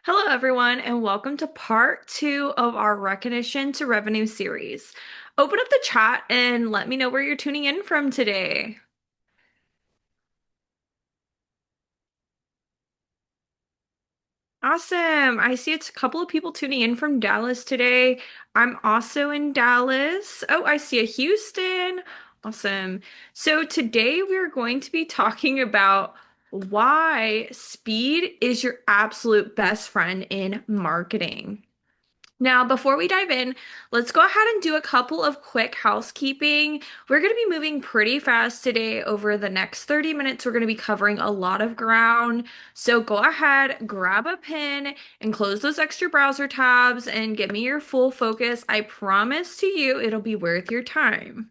Hello, everyone, and welcome to part two of our Recognition to Revenue series. Open up the chat and let me know where you're tuning in from today. Awesome. I see it's a couple of people tuning in from Dallas today. I'm also in Dallas. Oh, I see a Houston. Awesome. So today we're going to be talking about why speed is your absolute best friend in marketing. Now, before we dive in, let's go ahead and do a couple of quick housekeeping. We're going to be moving pretty fast today. Over the next 30 minutes, we're going to be covering a lot of ground. So go ahead, grab a pen, and close those extra browser tabs and give me your full focus. I promise to you, it'll be worth your time.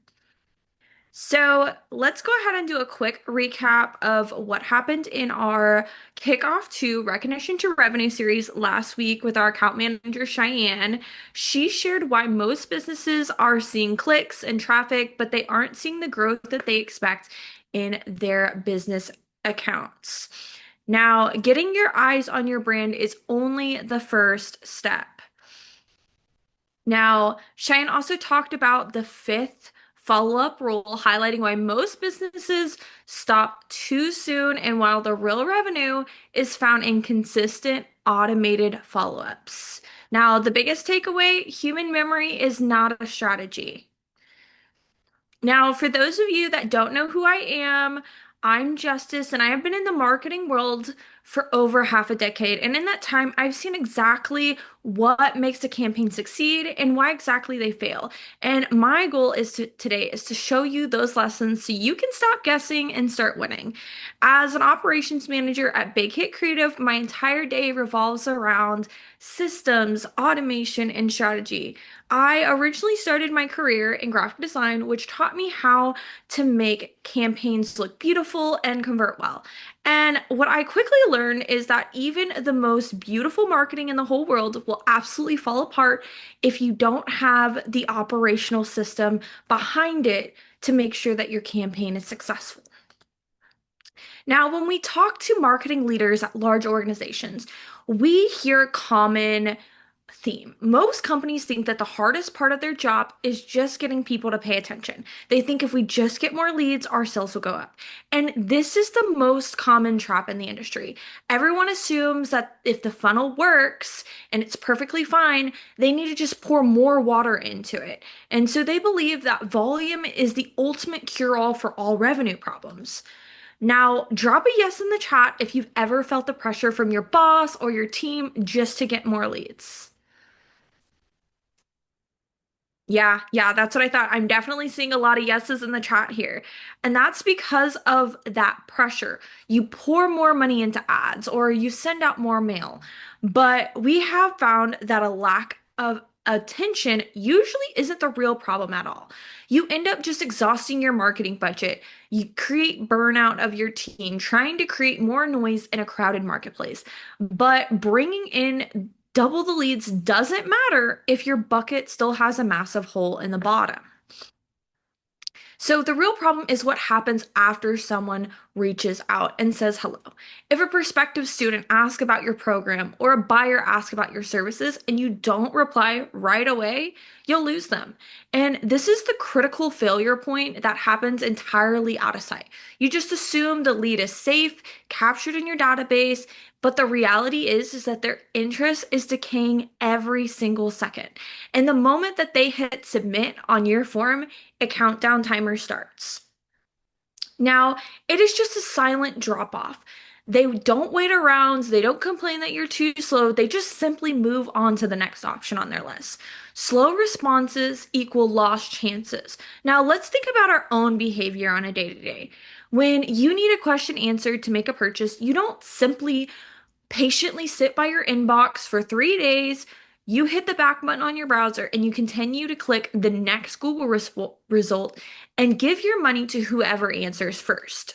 So let's go ahead and do a quick recap of what happened in our kickoff to Recognition to Revenue series last week with our account manager, Cheyenne. She shared why most businesses are seeing clicks and traffic, but they aren't seeing the growth that they expect in their business accounts. Now, getting your eyes on your brand is only the first step. Now, Cheyenne also talked about the fifth follow-up rule, highlighting why most businesses stop too soon and while the real revenue is found in consistent automated follow-ups. Now, the biggest takeaway, human memory is not a strategy. Now, for those of you that don't know who I am, I'm Justice, and I have been in the marketing world for over half a decade. And in that time, I've seen exactly what makes a campaign succeed and why exactly they fail. And my goal today is to show you those lessons so you can stop guessing and start winning. As an operations manager at Big Hit Creative, my entire day revolves around systems, automation, and strategy. I originally started my career in graphic design, which taught me how to make campaigns look beautiful and convert well. And what I quickly learned is that even the most beautiful marketing in the whole world will absolutely fall apart if you don't have the operational system behind it to make sure that your campaign is successful. Now, when we talk to marketing leaders at large organizations, we hear a common theme. Most companies think that the hardest part of their job is just getting people to pay attention. They think if we just get more leads, our sales will go up. And this is the most common trap in the industry. Everyone assumes that if the funnel works and it's perfectly fine, they need to just pour more water into it. And so they believe that volume is the ultimate cure-all for all revenue problems. Now, drop a yes in the chat if you've ever felt the pressure from your boss or your team just to get more leads. Yeah, that's what I thought. I'm definitely seeing a lot of yeses in the chat here. And that's because of that pressure. You pour more money into ads or you send out more mail. But we have found that a lack of attention usually isn't the real problem at all. You end up just exhausting your marketing budget. You create burnout of your team, trying to create more noise in a crowded marketplace. But bringing in double the leads doesn't matter if your bucket still has a massive hole in the bottom. So the real problem is what happens after someone reaches out and says hello. If a prospective student asks about your program or a buyer asks about your services and you don't reply right away, you'll lose them. And this is the critical failure point that happens entirely out of sight. You just assume the lead is safe, captured in your database, but the reality is that their interest is decaying every single second. And the moment that they hit submit on your form, a countdown timer starts. Now, it is just a silent drop off. They don't wait around, they don't complain that you're too slow, they just simply move on to the next option on their list. Slow responses equal lost chances. Now, let's think about our own behavior on a day to day. When you need a question answered to make a purchase, you don't simply patiently sit by your inbox for 3 days. You hit the back button on your browser and you continue to click the next Google result and give your money to whoever answers first.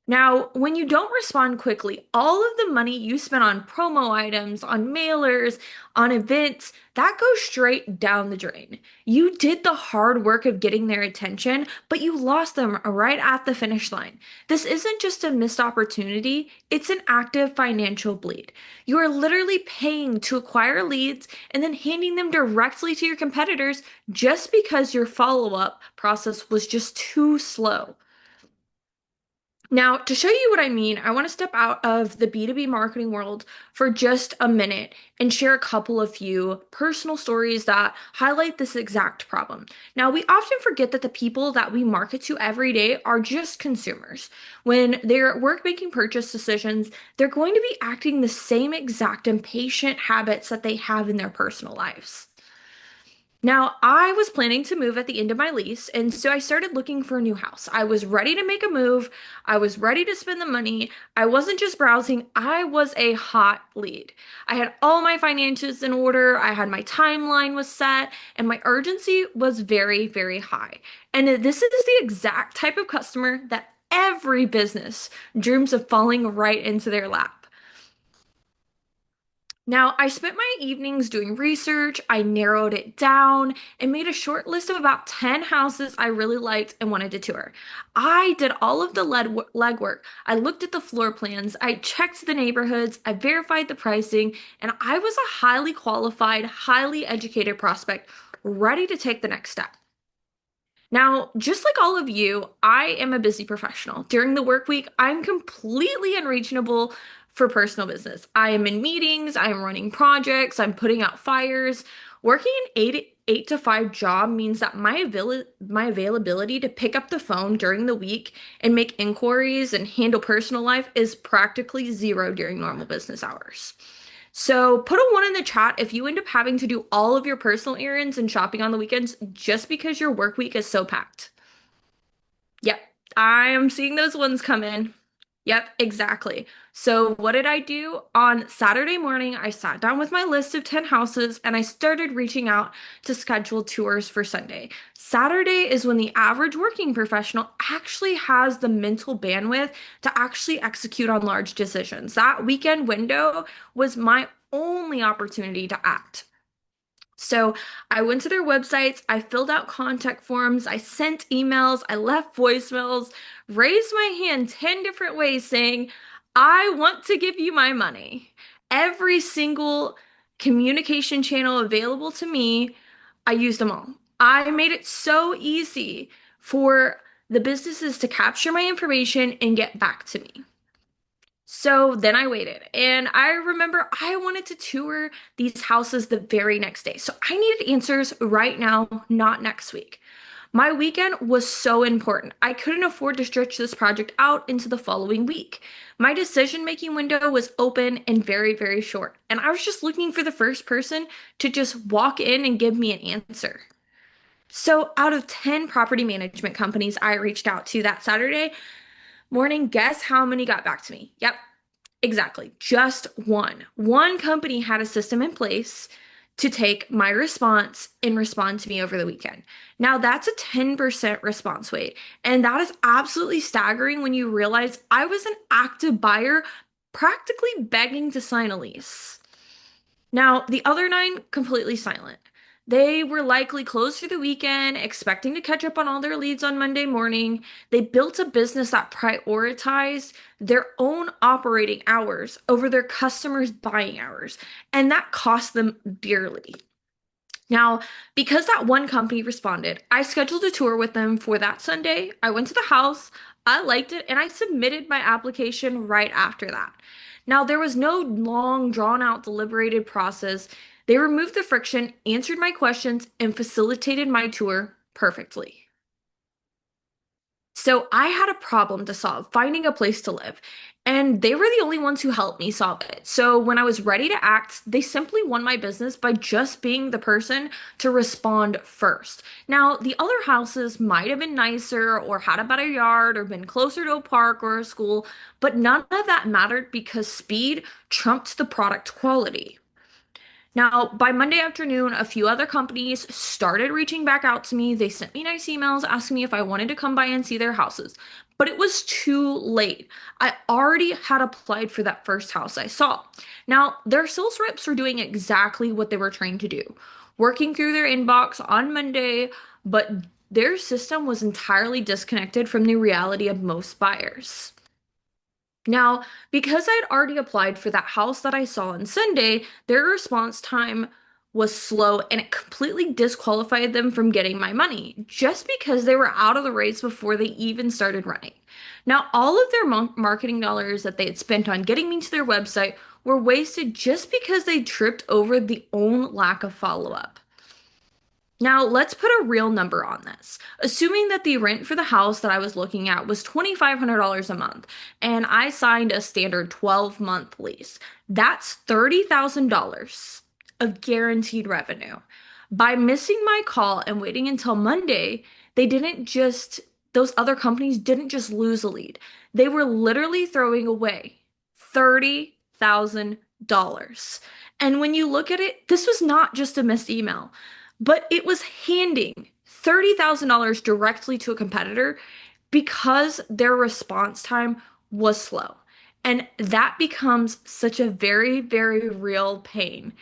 Now, when you don't respond quickly, all of the money you spent on promo items, on mailers, on events, that goes straight down the drain. You did the hard work of getting their attention, but you lost them right at the finish line. This isn't just a missed opportunity, it's an active financial bleed. You are literally paying to acquire leads and then handing them directly to your competitors just because your follow-up process was just too slow. Now, to show you what I mean, I want to step out of the B2B marketing world for just a minute and share a couple of few personal stories that highlight this exact problem. Now, we often forget that the people that we market to every day are just consumers. When they're at work making purchase decisions, they're going to be acting the same exact impatient habits that they have in their personal lives. Now, I was planning to move at the end of my lease, and so I started looking for a new house. I was ready to make a move. I was ready to spend the money. I wasn't just browsing, I was a hot lead. I had all my finances in order, I had my timeline was set, and my urgency was very, very high. And this is the exact type of customer that every business dreams of falling right into their lap. Now, I spent my evenings doing research, I narrowed it down, and made a short list of about 10 houses I really liked and wanted to tour. I did all of the legwork. I looked at the floor plans, I checked the neighborhoods, I verified the pricing, and I was a highly qualified, highly educated prospect ready to take the next step. Now, just like all of you, I am a busy professional. During the work week, I'm completely unreachable for personal business. I am in meetings, I am running projects, I'm putting out fires. Working an eight to five job means that my availability to pick up the phone during the week and make inquiries and handle personal life is practically zero during normal business hours. So put a one in the chat if you end up having to do all of your personal errands and shopping on the weekends just because your work week is so packed. Yep, I am seeing those ones come in. Yep, exactly. So what did I do? On Saturday morning, I sat down with my list of 10 houses and I started reaching out to schedule tours for Sunday. Saturday is when the average working professional actually has the mental bandwidth to actually execute on large decisions. That weekend window was my only opportunity to act. So I went to their websites, I filled out contact forms, I sent emails, I left voicemails, raised my hand 10 different ways saying, I want to give you my money. Every single communication channel available to me, I used them all. I made it so easy for the businesses to capture my information and get back to me. So then I waited, and I remember I wanted to tour these houses the very next day. So I needed answers right now, not next week. My weekend was so important. I couldn't afford to stretch this project out into the following week. My decision-making window was open and very, very short, and I was just looking for the first person to just walk in and give me an answer. So, out of 10 property management companies I reached out to that Saturday morning, guess how many got back to me? Yep, exactly. Just one. One company had a system in place to take my response and respond to me over the weekend. Now, that's a 10% response rate. And that is absolutely staggering when you realize I was an active buyer practically begging to sign a lease. Now, the other nine, completely silent. They were likely closed for the weekend, expecting to catch up on all their leads on Monday morning. They built a business that prioritized their own operating hours over their customers' buying hours, and that cost them dearly. Now, because that one company responded, I scheduled a tour with them for that Sunday. I went to the house, I liked it, and I submitted my application right after that. Now, there was no long, drawn out, deliberated process. They removed the friction, answered my questions, and facilitated my tour perfectly. So I had a problem to solve, finding a place to live, and they were the only ones who helped me solve it. So when I was ready to act, they simply won my business by just being the person to respond first. Now, the other houses might have been nicer or had a better yard or been closer to a park or a school, but none of that mattered because speed trumped the product quality. Now, by Monday afternoon, a few other companies started reaching back out to me. They sent me nice emails asking me if I wanted to come by and see their houses. But it was too late. I already had applied for that first house I saw. Now, their sales reps were doing exactly what they were trained to do, working through their inbox on Monday, but their system was entirely disconnected from the reality of most buyers. Now, because I'd already applied for that house that I saw on Sunday, their response time was slow and it completely disqualified them from getting my money just because they were out of the race before they even started running. Now, all of their marketing dollars that they had spent on getting me to their website were wasted just because they tripped over the own lack of follow-up. Now, let's put a real number on this. Assuming that the rent for the house that I was looking at was $2,500 a month, and I signed a standard 12-month lease, that's $30,000 of guaranteed revenue. By missing my call and waiting until Monday, those other companies didn't just lose a lead. They were literally throwing away $30,000. And when you look at it, this was not just a missed email. But it was handing $30,000 directly to a competitor because their response time was slow. And that becomes such a very, very real pain.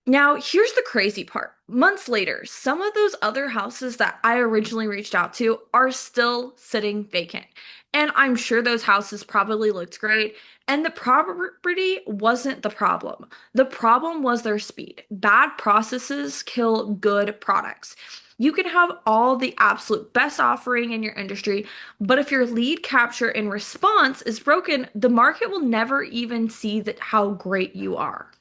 Now, here's the crazy part. Months later, some of those other houses that I originally reached out to are still sitting vacant. And I'm sure those houses probably looked great. And the property wasn't the problem. The problem was their speed. Bad processes kill good products. You can have all the absolute best offering in your industry, but if your lead capture and response is broken, the market will never even see that how great you are.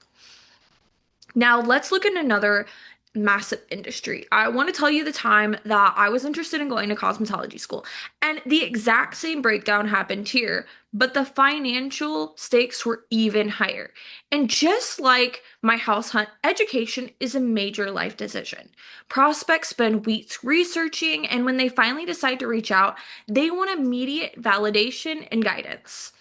Now, let's look at another massive industry. I want to tell you the time that I was interested in going to cosmetology school, and the exact same breakdown happened here, but the financial stakes were even higher. And just like my house hunt, education is a major life decision. Prospects spend weeks researching, and when they finally decide to reach out, they want immediate validation and guidance.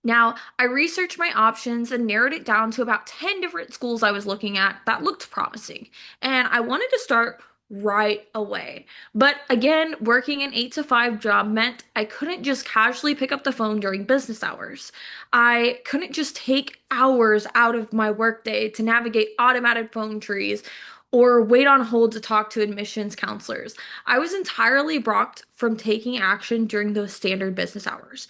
Now, I researched my options and narrowed it down to about 10 different schools I was looking at that looked promising. And I wanted to start right away. But again, working an 8 to 5 job meant I couldn't just casually pick up the phone during business hours. I couldn't just take hours out of my workday to navigate automated phone trees or wait on hold to talk to admissions counselors. I was entirely blocked from taking action during those standard business hours.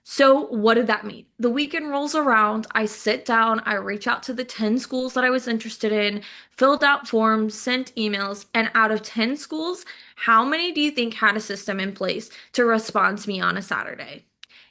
So, what did that mean? The weekend rolls around, I sit down, I reach out to the 10 schools that I was interested in, filled out forms, sent emails, and out of 10 schools, how many do you think had a system in place to respond to me on a Saturday?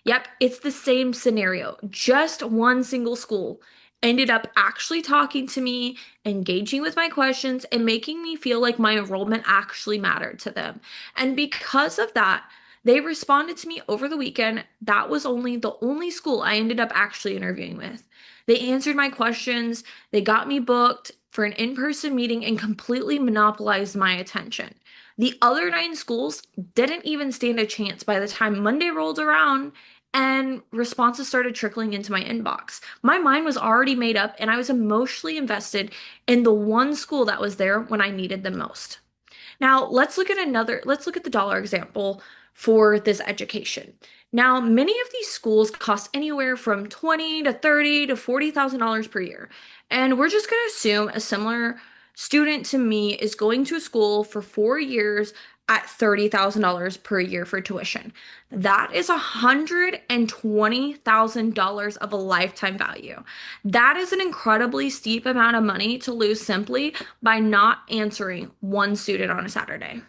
Yep, it's the same scenario. Just one single school ended up actually talking to me, engaging with my questions, and making me feel like my enrollment actually mattered to them. And because of that, they responded to me over the weekend. That was only the only school I ended up actually interviewing with. They answered my questions, they got me booked for an in-person meeting and completely monopolized my attention. The other 9 schools didn't even stand a chance by the time Monday rolled around and responses started trickling into my inbox. My mind was already made up and I was emotionally invested in the one school that was there when I needed them most. Now, let's look at the dollar example for this education. Now, many of these schools cost anywhere from 20 to 30 to $40,000 per year. And we're just going to assume a similar student to me is going to school for 4 years at $30,000 per year for tuition. That is $120,000 of a lifetime value. That is an incredibly steep amount of money to lose simply by not answering one student on a Saturday.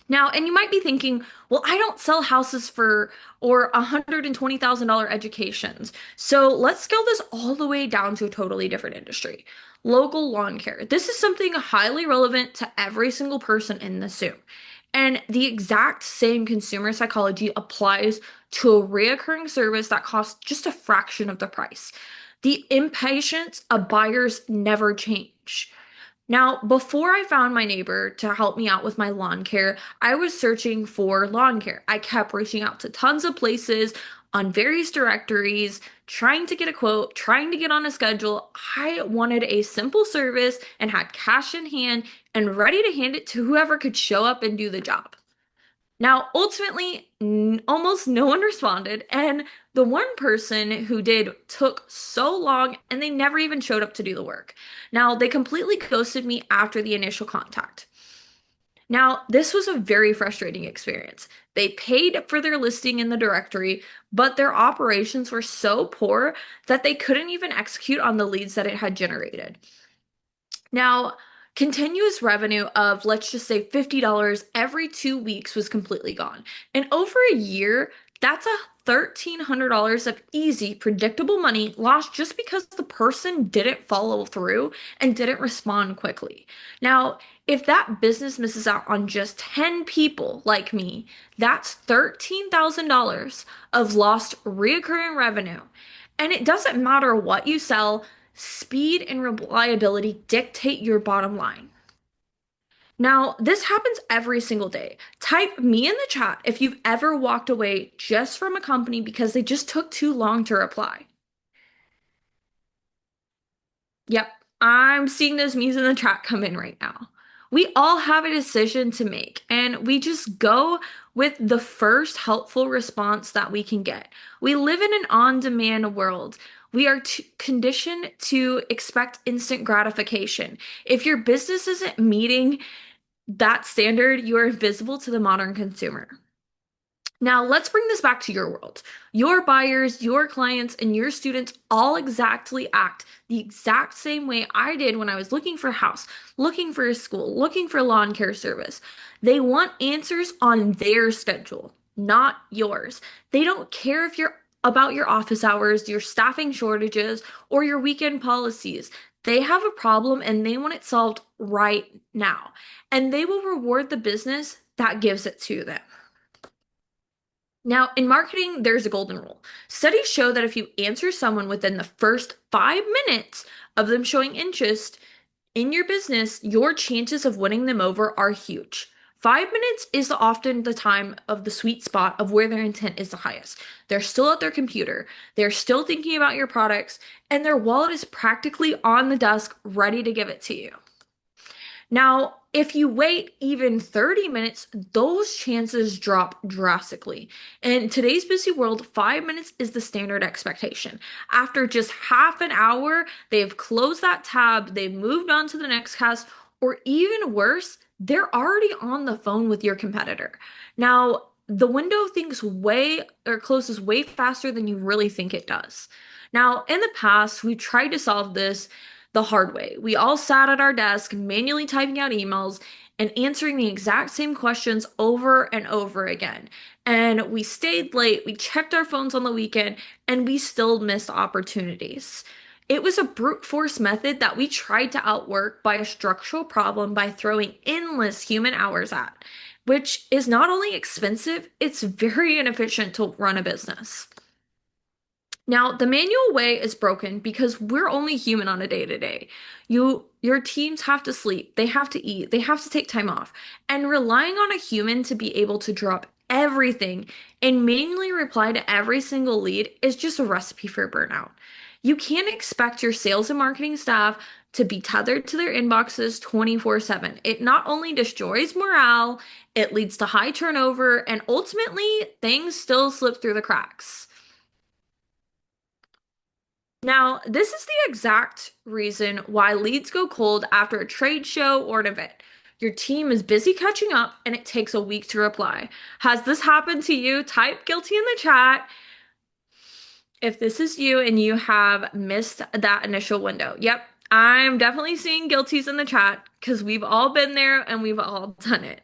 Now, and you might be thinking, well, I don't sell houses for or $120,000 educations. So let's scale this all the way down to a totally different industry. Local lawn care. This is something highly relevant to every single person in this Zoom. And the exact same consumer psychology applies to a reoccurring service that costs just a fraction of the price. The impatience of buyers never change. Now, before I found my neighbor to help me out with my lawn care, I was searching for lawn care. I kept reaching out to tons of places, on various directories, trying to get a quote, trying to get on a schedule. I wanted a simple service and had cash in hand and ready to hand it to whoever could show up and do the job. Now, ultimately, almost no one responded, and the one person who did took so long and they never even showed up to do the work. Now, they completely ghosted me after the initial contact. Now, this was a very frustrating experience. They paid for their listing in the directory, but their operations were so poor that they couldn't even execute on the leads that it had generated. Now, continuous revenue of, let's just say, $50 every 2 weeks was completely gone. And over a year, that's a $1,300 of easy, predictable money lost just because the person didn't follow through and didn't respond quickly. Now, if that business misses out on just 10 people like me, that's $13,000 of lost reoccurring revenue. And it doesn't matter what you sell, speed and reliability dictate your bottom line. Now, this happens every single day. Type me in the chat if you've ever walked away just from a company because they just took too long to reply. Yep, I'm seeing those memes in the chat come in right now. We all have a decision to make, and we just go with the first helpful response that we can get. We live in an on-demand world. We are conditioned to expect instant gratification. If your business isn't meeting that standard, you are invisible to the modern consumer. Now, let's bring this back to your world. Your buyers, your clients, and your students all exactly act the exact same way I did when I was looking for a house, looking for a school, looking for lawn care service. They want answers on their schedule, not yours. They don't care if you're about your office hours, your staffing shortages, or your weekend policies. They have a problem and they want it solved right now. And they will reward the business that gives it to them. Now, in marketing, there's a golden rule. Studies show that if you answer someone within the first 5 minutes of them showing interest in your business, your chances of winning them over are huge. 5 minutes is often the time of the sweet spot of where their intent is the highest. They're still at their computer, they're still thinking about your products, and their wallet is practically on the desk ready to give it to you. Now, if you wait even 30 minutes, those chances drop drastically. In today's busy world, 5 minutes is the standard expectation. After just half an hour, they've closed that tab, they've moved on to the next task, or even worse, they're already on the phone with your competitor. Now, the window thinks way or closes way faster than you really think it does. Now, in the past, we tried to solve this the hard way. We all sat at our desk manually typing out emails and answering the exact same questions over and over again. And we stayed late, we checked our phones on the weekend, and we still missed opportunities. It was a brute force method that we tried to outwork by a structural problem by throwing endless human hours at, which is not only expensive, it's very inefficient to run a business. Now, the manual way is broken because we're only human on a day-to-day. Your teams have to sleep, they have to eat, they have to take time off. And relying on a human to be able to drop everything and manually reply to every single lead is just a recipe for burnout. You can't expect your sales and marketing staff to be tethered to their inboxes 24/7. It not only destroys morale, it leads to high turnover, and ultimately, things still slip through the cracks. Now, this is the exact reason why leads go cold after a trade show or an event. Your team is busy catching up and it takes a week to reply. Has this happened to you? Type guilty in the chat if this is you and you have missed that initial window. Yep, I'm definitely seeing guilties in the chat because we've all been there and we've all done it.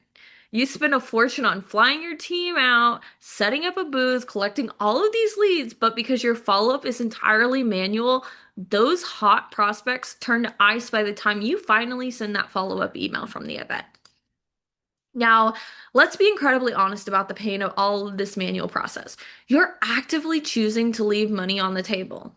You spend a fortune on flying your team out, setting up a booth, collecting all of these leads, but because your follow-up is entirely manual, those hot prospects turn to ice by the time you finally send that follow-up email from the event. Now, let's be incredibly honest about the pain of all of this manual process. You're actively choosing to leave money on the table.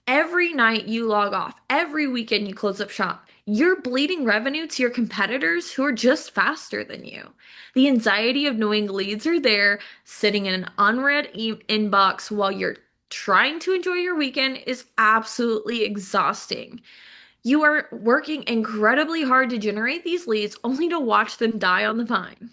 Every night you log off, every weekend you close up shop. You're bleeding revenue to your competitors who are just faster than you. The anxiety of knowing leads are there, sitting in an unread inbox while you're trying to enjoy your weekend is absolutely exhausting. You are working incredibly hard to generate these leads only to watch them die on the vine.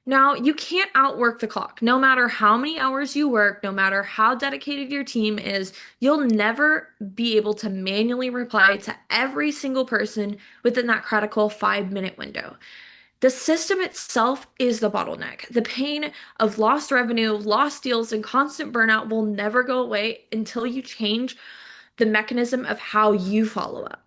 Now, you can't outwork the clock. No matter how many hours you work, no matter how dedicated your team is, you'll never be able to manually reply to every single person within that critical 5 minute window. The system itself is the bottleneck. The pain of lost revenue, lost deals, and constant burnout will never go away until you change the mechanism of how you follow up.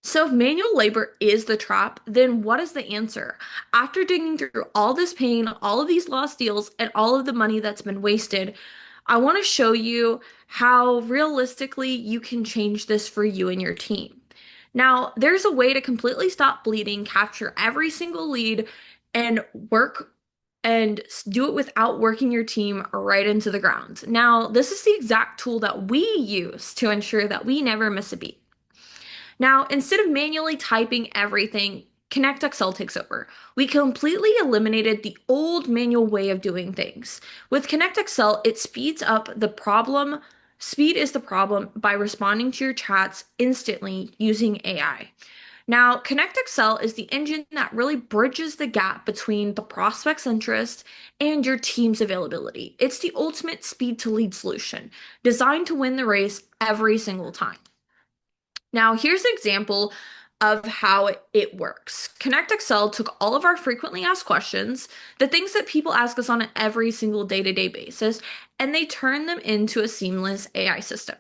So, if manual labor is the trap, then what is the answer? After digging through all this pain, all of these lost deals, and all of the money that's been wasted, I want to show you how realistically you can change this for you and your team. Now, there's a way to completely stop bleeding, capture every single lead, and work and do it without working your team right into the ground. Now, this is the exact tool that we use to ensure that we never miss a beat. Now, instead of manually typing everything, ConnectXL takes over. We completely eliminated the old manual way of doing things. With ConnectXL, it speeds up the problem. Speed is the problem by responding to your chats instantly using AI. Now, ConnectXL is the engine that really bridges the gap between the prospect's interest and your team's availability. It's the ultimate speed to lead solution, designed to win the race every single time. Now, here's an example of how it works. ConnectXL took all of our frequently asked questions, the things that people ask us on an every single day-to-day basis, and they turned them into a seamless AI system.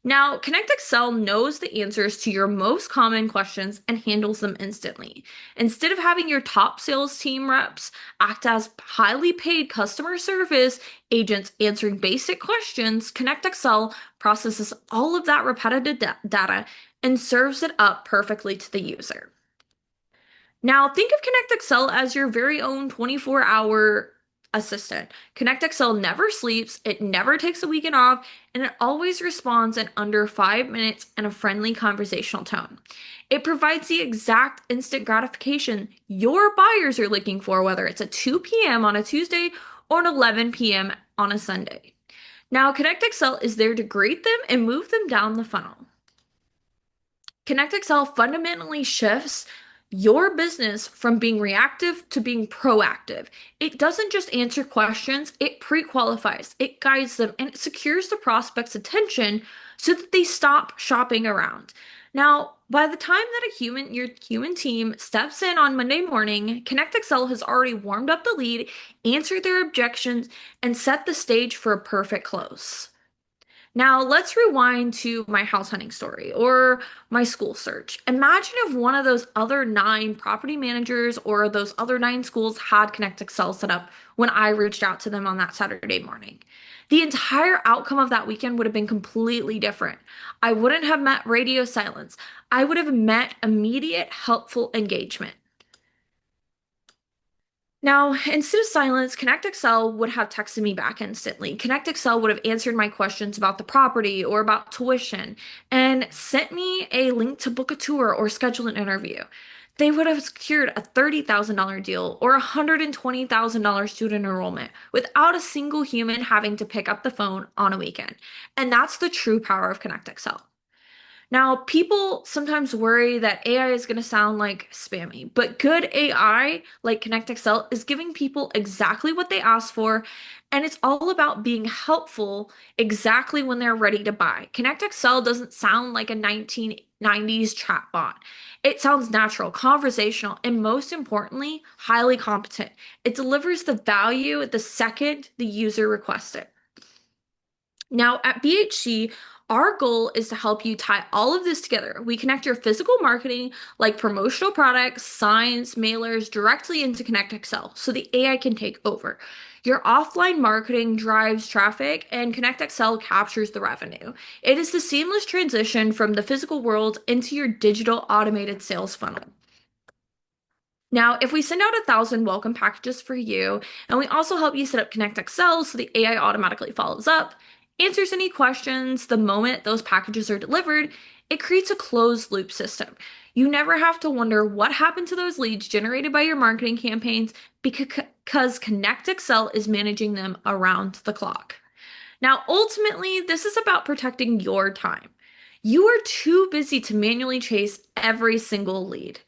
Now, ConnectXL knows the answers to your most common questions and handles them instantly. Instead of having your top sales team reps act as highly paid customer service agents answering basic questions, ConnectXL processes all of that repetitive data and serves it up perfectly to the user. Now, think of ConnectXL as your very own 24-hour assistant. ConnectXL never sleeps, it never takes a weekend off, and it always responds in under 5 minutes in a friendly conversational tone. It provides the exact instant gratification your buyers are looking for, whether it's at 2 p.m. on a Tuesday or an 11 p.m. on a Sunday. Now, ConnectXL is there to greet them and move them down the funnel. ConnectXL fundamentally shifts your business from being reactive to being proactive. It doesn't just answer questions, it pre-qualifies, it guides them, and it secures the prospect's attention so that they stop shopping around. Now, by the time that your human team steps in on Monday morning, ConnectXL has already warmed up the lead, answered their objections, and set the stage for a perfect close. Now, let's rewind to my house hunting story or my school search. Imagine if one of those other 9 property managers or those other 9 schools had ConnectXL set up when I reached out to them on that Saturday morning. The entire outcome of that weekend would have been completely different. I wouldn't have met radio silence. I would have met immediate helpful engagement. Now, instead of silence, ConnectXL would have texted me back instantly. ConnectXL would have answered my questions about the property or about tuition and sent me a link to book a tour or schedule an interview. They would have secured a $30,000 deal or a $120,000 student enrollment without a single human having to pick up the phone on a weekend. And that's the true power of ConnectXL. Now, people sometimes worry that AI is going to sound like spammy, but good AI, like ConnectXL, is giving people exactly what they asked for, and it's all about being helpful exactly when they're ready to buy. ConnectXL doesn't sound like a 1990s chatbot. It sounds natural, conversational, and most importantly, highly competent. It delivers the value the second the user requests it. Now, at BHC, our goal is to help you tie all of this together. We connect your physical marketing, like promotional products, signs, mailers, directly into ConnectXL so the AI can take over. Your offline marketing drives traffic, and ConnectXL captures the revenue. It is the seamless transition from the physical world into your digital automated sales funnel. Now, if we send out 1,000 welcome packages for you, and we also help you set up ConnectXL so the AI automatically follows up, answers any questions the moment those packages are delivered, It creates a closed loop system. You never have to wonder what happened to those leads generated by your marketing campaigns because Connect Excel is managing them around the clock. Now, ultimately, this is about protecting your time. You are too busy to manually chase every single lead.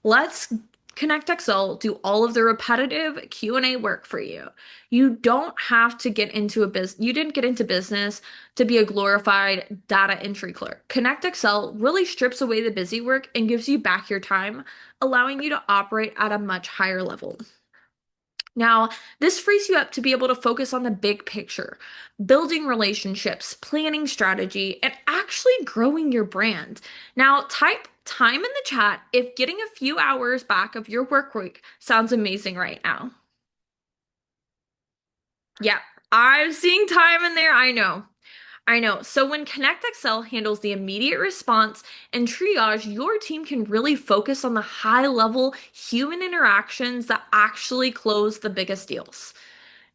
Let's Connect Excel do all of the repetitive Q&A work for you. You don't have to get into a business. You didn't get into business to be a glorified data entry clerk. Connect Excel really strips away the busy work and gives you back your time, allowing you to operate at a much higher level. Now, this frees you up to be able to focus on the big picture, building relationships, planning strategy, and actually growing your brand. Now, type time in the chat if getting a few hours back of your work week sounds amazing right now. Yeah, I'm seeing time in there. I know. I know. So when Connect Excel handles the immediate response and triage, your team can really focus on the high level human interactions that actually close the biggest deals.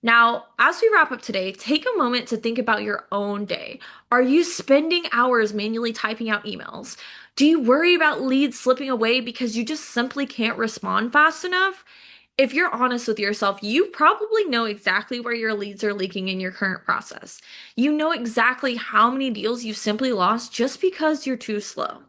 Now, as we wrap up today, take a moment to think about your own day. Are you spending hours manually typing out emails? Do you worry about leads slipping away because you just simply can't respond fast enough? If you're honest with yourself, you probably know exactly where your leads are leaking in your current process. You know exactly how many deals you simply lost just because you're too slow.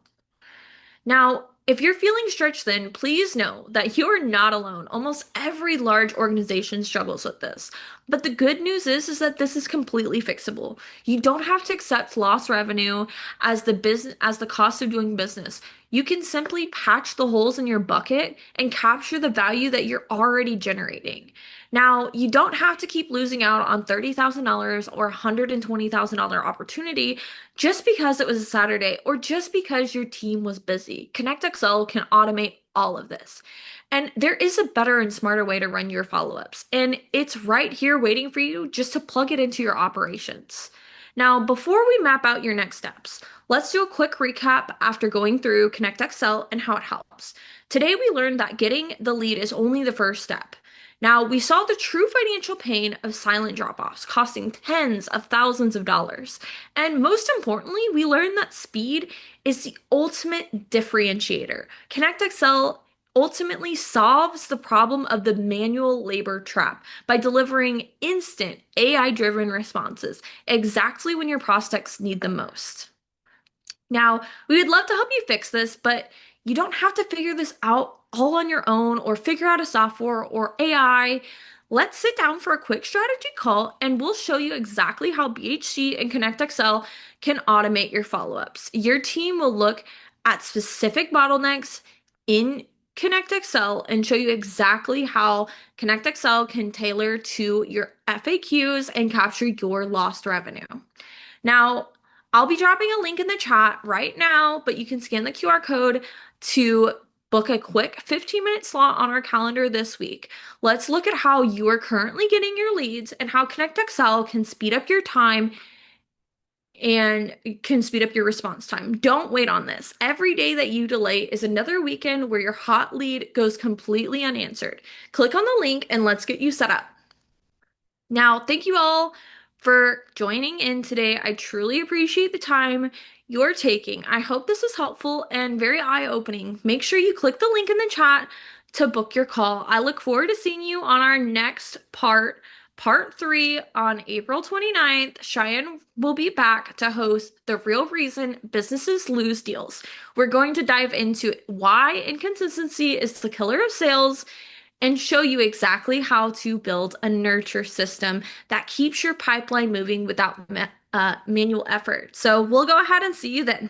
Now, if you're feeling stretched thin, please know that you are not alone. Almost every large organization struggles with this. But the good news is that this is completely fixable. You don't have to accept lost revenue as the cost of doing business. You can simply patch the holes in your bucket and capture the value that you're already generating. Now, you don't have to keep losing out on $30,000 or $120,000 opportunity just because it was a Saturday or just because your team was busy. Connect Excel can automate all of this. And there is a better and smarter way to run your follow-ups, and it's right here waiting for you just to plug it into your operations. Now, before we map out your next steps, let's do a quick recap after going through Connect Excel and how it helps. Today, we learned that getting the lead is only the first step. Now, we saw the true financial pain of silent drop-offs costing tens of thousands of dollars. And most importantly, we learned that speed is the ultimate differentiator. Connect Excel ultimately solves the problem of the manual labor trap by delivering instant AI-driven responses exactly when your prospects need them most. Now, we would love to help you fix this, but you don't have to figure this out all on your own or figure out a software or AI. Let's sit down for a quick strategy call and we'll show you exactly how BHC and Connect Excel can automate your follow-ups. Your team will look at specific bottlenecks in Connect Excel and show you exactly how Connect Excel can tailor to your FAQs and capture your lost revenue. Now, I'll be dropping a link in the chat right now, but you can scan the QR code to book a quick 15-minute slot on our calendar this week. Let's look at how you are currently getting your leads and how Connect Excel can speed up your time and can speed up your response time. Don't wait on this. Every day that you delay is another weekend where your hot lead goes completely unanswered. Click on the link and let's get you set up. Now, thank you all for joining in today. I truly appreciate the time you're taking. I hope this was helpful and very eye-opening. Make sure you click the link in the chat to book your call. I look forward to seeing you on our next part 3 on April 29th. Cheyenne will be back to host The Real Reason Businesses Lose Deals. We're going to dive into why inconsistency is the killer of sales and show you exactly how to build a nurture system that keeps your pipeline moving without manual effort. So we'll go ahead and see you then.